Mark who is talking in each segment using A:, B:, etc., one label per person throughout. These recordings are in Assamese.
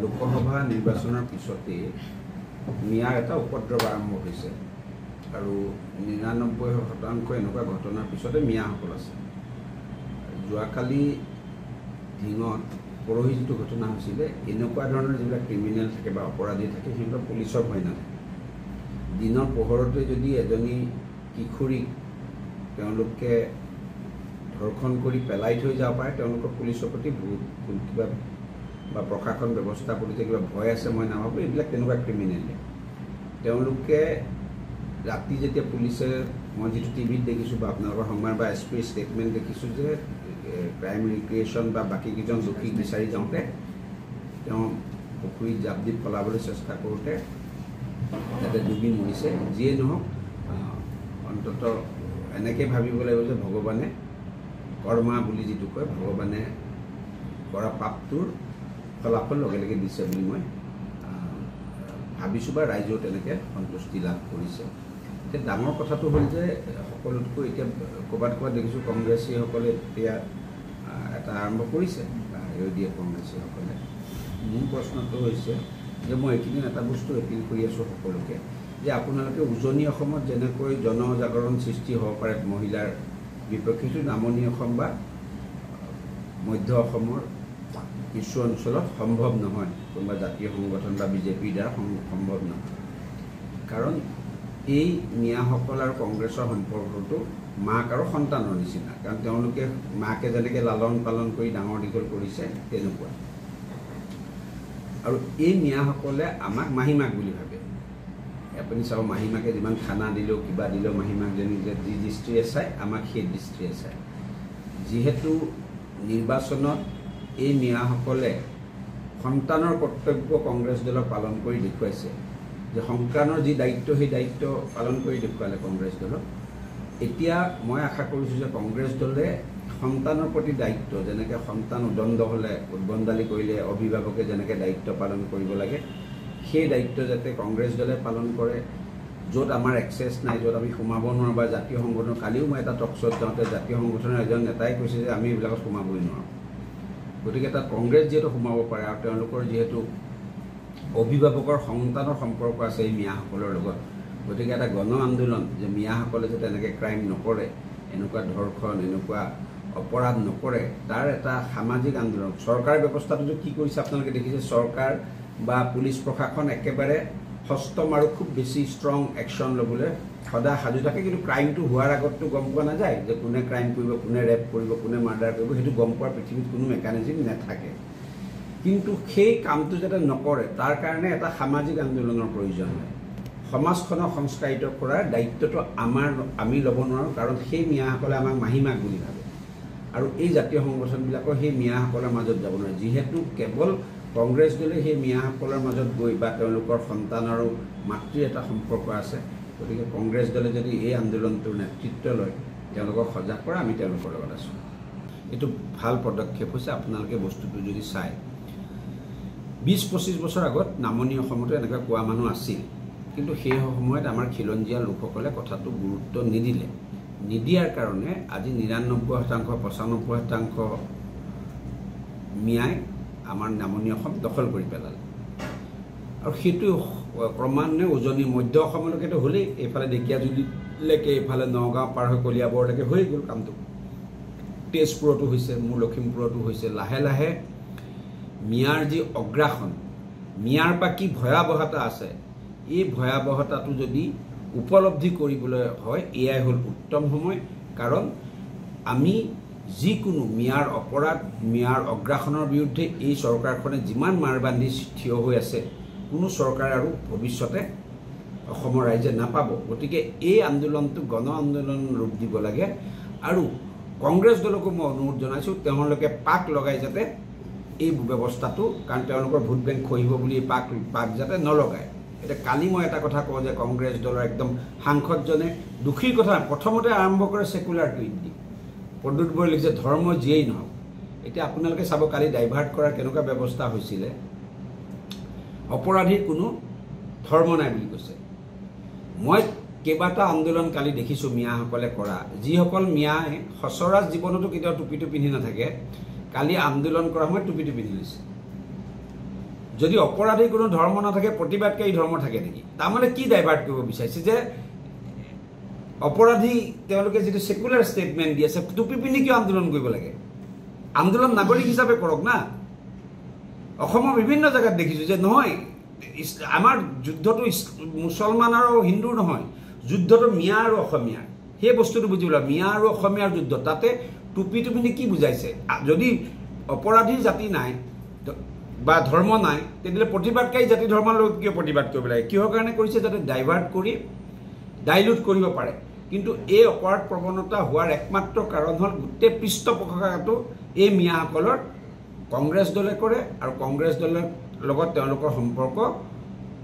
A: লোকসভা নিৰ্বাচনৰ পিছতে মিয়াৰ এটা উপদ্ৰৱ আৰম্ভ হৈছে আৰু 99% এনেকুৱা ঘটনাৰ পিছতে মিয়াসকল আছে। যোৱাকালি ধিঙত পৰহি যিটো ঘটনা হৈছিলে এনেকুৱা ধৰণৰ যিবিলাক ক্ৰিমিনেল থাকে বা অপৰাধী থাকে সিহঁতৰ পুলিচৰ ভয় নাথাকে। দিনৰ পোহৰতে যদি এজনী কিশোৰীক তেওঁলোকে ধৰ্ষণ কৰি পেলাই থৈ যাব পাৰে তেওঁলোকৰ পুলিচৰ প্ৰতি বহুত কিবা বা প্ৰশাসন ব্যৱস্থা প্ৰতি কিবা ভয় আছে মই নাভাবোঁ। এইবিলাক তেনেকুৱা ক্ৰিমিনেলে তেওঁলোকে ৰাতি যেতিয়া পুলিচে মই যিটো টিভিত দেখিছোঁ বা আপোনালোকৰ সংবাদ বা SP ষ্টেটমেণ্ট দেখিছোঁ যে ক্ৰাইম ৰিক্ৰিয়েশ্যন বা বাকীকেইজন দোষীক বিচাৰি যাওঁতে তেওঁ পুখুৰীত জাপ দি পলাবলৈ চেষ্টা কৰোঁতে তাতে ডুবি মৰিছে। যিয়ে নহওক অন্ততঃ এনেকৈ ভাবিব লাগিব যে ভগৱানে কৰ্মা বুলি যিটো কয় ভগৱানে কৰা পাপটোৰ ফলাফল লগে লগে দিছে বুলি মই ভাবিছোঁ বা ৰাইজেও তেনেকৈ সন্তুষ্টি লাভ কৰিছে। এতিয়া ডাঙৰ কথাটো হ'ল যে সকলোতকৈ এতিয়া ক'ৰবাত দেখিছোঁ কংগ্ৰেছীসকলে এতিয়া এটা আৰম্ভ কৰিছে দিয়ে কংগ্ৰেছীসকলে। মোৰ প্ৰশ্নটো হৈছে যে মই এইকেইদিন এটা বস্তু এপিল কৰি আছোঁ সকলোকে যে আপোনালোকে উজনি অসমত যেনেকৈ জনজাগৰণ সৃষ্টি হ'ব পাৰে মহিলাৰ বিপক্ষে সেইটো নামনি অসম বা মধ্য অসমৰ কিছু অঞ্চলত সম্ভৱ নহয়, কোনোবা জাতীয় সংগঠন বা বিজেপিৰ দ্বাৰা সম্ভৱ নহয়। কাৰণ এই মিয়াসকল আৰু কংগ্ৰেছৰ সম্পৰ্কটো মাক আৰু সন্তানৰ নিচিনা। কাৰণ তেওঁলোকে মাকে যেনেকৈ লালন পালন কৰি ডাঙৰ দীঘল কৰিছে তেনেকুৱা। আৰু এই মিয়াসকলে আমাক মাহীমাক বুলি ভাবে। আপুনি চাব মাহীমাকে যিমান খানা দিলেও কিবা দিলেও মাহীমাকজনী যে যি দৃষ্টিৰে চায় আমাক সেই দৃষ্টিৰে চায়। যিহেতু নিৰ্বাচনত এই মিয়াসকলে সন্তানৰ কৰ্তব্য কংগ্ৰেছ দলক পালন কৰি দেখুৱাইছে যে সন্তানৰ যি দায়িত্ব সেই দায়িত্ব পালন কৰি দেখুৱালে কংগ্ৰেছ দলক। এতিয়া মই আশা কৰিছোঁ যে কংগ্ৰেছ দলে সন্তানৰ প্ৰতি দায়িত্ব যেনেকৈ সন্তান উদণ্ড হ'লে উদ্বন্দালি কৰিলে অভিভাৱকে যেনেকৈ দায়িত্ব পালন কৰিব লাগে সেই দায়িত্ব যাতে কংগ্ৰেছ দলে পালন কৰে। য'ত আমাৰ এক্সেছ নাই, য'ত আমি সোমাব নোৱাৰোঁ বা জাতীয় সংগঠন কালিও মই এটা টকশ্বত যাওঁতে জাতীয় সংগঠনৰ এজন নেতাই কৈছে যে আমি এইবিলাকত সোমাবই নোৱাৰোঁ। গতিকে তাত কংগ্ৰেছ যিহেতু সোমাব পাৰে আৰু তেওঁলোকৰ যিহেতু অভিভাৱকৰ সন্তানৰ সম্পৰ্ক আছে এই মিয়াসকলৰ লগত, গতিকে এটা গণ আন্দোলন যে মিয়াসকলে যাতে এনেকৈ ক্ৰাইম নকৰে, এনেকুৱা ধৰ্ষণ এনেকুৱা অপৰাধ নকৰে তাৰ এটা সামাজিক আন্দোলন। চৰকাৰ ব্যৱস্থাটো কি কৰিছে আপোনালোকে দেখিছে, চৰকাৰ বা পুলিচ প্ৰশাসন একেবাৰে সষ্টম আৰু খুব বেছি ষ্ট্ৰং একশ্যন ল'বলৈ সদায় সাজু থাকে। কিন্তু ক্ৰাইমটো হোৱাৰ আগততো গম পোৱা নাযায় যে কোনে ক্ৰাইম কৰিব, কোনে ৰেপ কৰিব, কোনে মাৰ্ডাৰ কৰিব, সেইটো গম পোৱাৰ পৃথিৱীত কোনো মেকানিজিম নাথাকে। কিন্তু সেই কামটো যাতে নকৰে তাৰ কাৰণে এটা সামাজিক আন্দোলনৰ প্ৰয়োজন হয়। সমাজখনক সংস্কাৰিত কৰাৰ দায়িত্বটো আমি ল'ব নোৱাৰোঁ, কাৰণ সেই মিয়াসকলে আমাক মাহীমাক বুলি ভাবে আৰু এই জাতীয় সংগঠনবিলাকৰ সেই মিয়াসকলৰ মাজত যাব নোৱাৰে। যিহেতু কেৱল কংগ্ৰেছ দলে সেই মিয়াসকলৰ মাজত গৈ বা তেওঁলোকৰ সন্তান আৰু মাতৃৰ এটা সম্পৰ্ক আছে, গতিকে কংগ্ৰেছ দলে যদি এই আন্দোলনটোৰ নেতৃত্ব লয় তেওঁলোকক সজাগ কৰা, আমি তেওঁলোকৰ লগত আছোঁ। এইটো ভাল পদক্ষেপ হৈছে। আপোনালোকে বস্তুটো যদি চায় 20-25 বছৰ আগত নামনি অসমতো এনেকুৱা কোৱা মানুহ আছিল, কিন্তু সেই সময়ত আমাৰ খিলঞ্জীয়া লোকসকলে কথাটো গুৰুত্ব নিদিয়াৰ কাৰণে আজি 99%, 95% মিয়াই আমাৰ নামনি অসম দখল কৰি পেলালে। আৰু সেইটো ক্ৰমান্বয়ে উজনি মধ্য অসমলৈকেতো হ'লেই, এইফালে ঢেকীয়াজুলিলৈকে, এইফালে নগাঁও পাৰ হৈ কলিয়াবৰলৈকে হৈ গ'ল কামটো। তেজপুৰতো হৈছে, মোৰ লখিমপুৰতো হৈছে। লাহে লাহে মিয়াৰ যি অগ্ৰাসন, মিয়াৰ পৰা কি ভয়াৱহতা আছে, এই ভয়াৱহতাটো যদি উপলব্ধি কৰিবলৈ হয় এয়াই হ'ল উত্তম সময়। কাৰণ আমি যিকোনো মিয়াৰ অপৰাধ, মিয়াৰ অগ্ৰাসনৰ বিৰুদ্ধে এই চৰকাৰখনে যিমান মাৰ বান্ধি থিয় হৈ আছে কোনো চৰকাৰ আৰু ভৱিষ্যতে অসমৰ ৰাইজে নাপাব। গতিকে এই আন্দোলনটো গণ আন্দোলন ৰূপ দিব লাগে। আৰু কংগ্ৰেছ দলকো মই অনুৰোধ জনাইছোঁ তেওঁলোকে পাক লগাই যাতে এই ব্যৱস্থাটো, কাৰণ তেওঁলোকৰ ভোট বেংক খহিব বুলি পাক যাতে নলগায়। এতিয়া কালি মই এটা কথা কওঁ যে কংগ্ৰেছ দলৰ একদম সাংসদজনে দুখীৰ কথা প্ৰথমতে আৰম্ভ কৰে ছেকুলাৰ টুইট দি পদুত বৈ লিখিছে ধৰ্ম যিয়েই নহওক। এতিয়া আপোনালোকে চাব কালি ডাইভাৰ্ট কৰাৰ কেনেকুৱা ব্যৱস্থা হৈছিলে। অপৰাধীৰ কোনো ধৰ্ম নাই বুলি কৈছে। মই কেইবাটা আন্দোলন কালি দেখিছোঁ মিয়াসকলে কৰা, যিসকল মিয়াই সচৰাচৰ জীৱনতো কেতিয়াও টুপিটো পিন্ধি নাথাকে, কালি আন্দোলন কৰাৰ সময়ত টুপিটো পিন্ধি লৈছে। যদি অপৰাধী কোনো ধৰ্ম নাথাকে প্ৰতিবাদকাৰী ধৰ্ম থাকে নেকি তাৰমানে কি ডাইভাৰ্ট কৰিব বিচাৰিছে যে অপৰাধী তেওঁলোকে যেটো সেকুলাৰ স্টেটমেন্ট দি আছে টুপি পিন্ধি কিয় আন্দোলন কৰিব লাগে আন্দোলন নাগৰিক হিচাপে কৰক না অসমৰ বিভিন্ন জায়গাত দেখিছো যে নহয় আমাৰ যুদ্ধটো মুছলমান আৰু হিন্দুৰ নহয় যুদ্ধটো মিয়া আৰু অসমীয়া সেই বস্তুটো বুজিবলা মিয়া আৰু অসমীয়াৰ যুদ্ধ তাতে টুপি পিন্ধি কি বুজাইছে যদি অপৰাধী জাতি নাই বা ধৰ্ম নাই তেতিয়ালে প্ৰতিবাদকাৰী জাতি ধৰ্মৰ লোক কিয় প্ৰতিবাদ কৰিব লাগে কিহৰ কাৰণে কৰিছে যাতে ডাইভাৰ্ট কৰি ডাইলুট কৰিব পাৰে কিন্তু এই অপৰাধ প্ৰৱণতা হোৱাৰ একমাত্ৰ কাৰণ হল গোটেই পৃষ্ঠপোষকতাটো এই মিয়াসকলৰ কংগ্ৰেছ দলে কৰে আৰু কংগ্ৰেছ দলৰ লগত তেওঁলোকৰ সম্পৰ্ক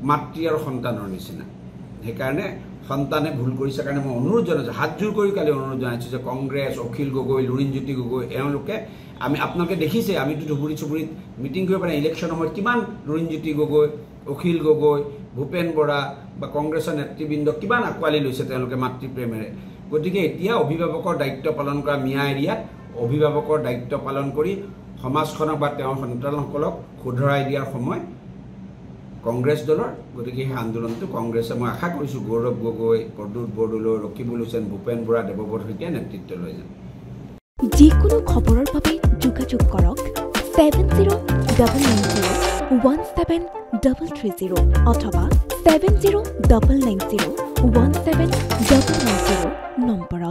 A: মাতৃ আৰু সন্তানৰ নিচিনা সেইকাৰণে সন্তানে ভুল কৰিছে কাৰণে মই অনুৰোধ জনাইছো হাত জোৰ কৰি কালি অনুৰোধ জনাইছো যে কংগ্ৰেছ অখিল গগৈ লুৰিণজ্যোতি গগৈ এওঁলোকে আমি আপোনালোকে দেখিছে আমিতো ধুবুৰী চুবুৰীত মিটিং কৰিব পাৰে ইলেকশ্যন সময়ত কিমান লুৰিণজ্যোতি গগৈ অখিল গগৈ ভূপেন বৰা বা কংগ্ৰেছৰ নেতৃবৃন্দ কিমান আঁকোৱালি লৈছে তেওঁলোকে মাতৃপ্ৰেমেৰে গতিকে এতিয়া অভিভাৱকৰ দায়িত্ব পালন কৰা মিয়া এৰিয়াত অভিভাৱকৰ দায়িত্ব পালন কৰি সমাজখনক বা তেওঁৰ সন্তানসকলক শুধৰাই দিয়াৰ সময় কংগ্ৰেছ দলৰ গতিকে এই আন্দোলনটো কংগ্ৰেছে মই আশা কৰিছো গৌৰৱ গগৈ প্ৰদ্যুৎ বৰদলৈ ৰকিবুল হুছেইন ভূপেন বৰা দেৱব্ৰত শইকীয়া নেতৃত্ব লৈ যায়
B: যিকোনো খবৰৰ বাবে যোগাযোগ কৰক 7099017330 অথবা 7099017390 নম্বৰত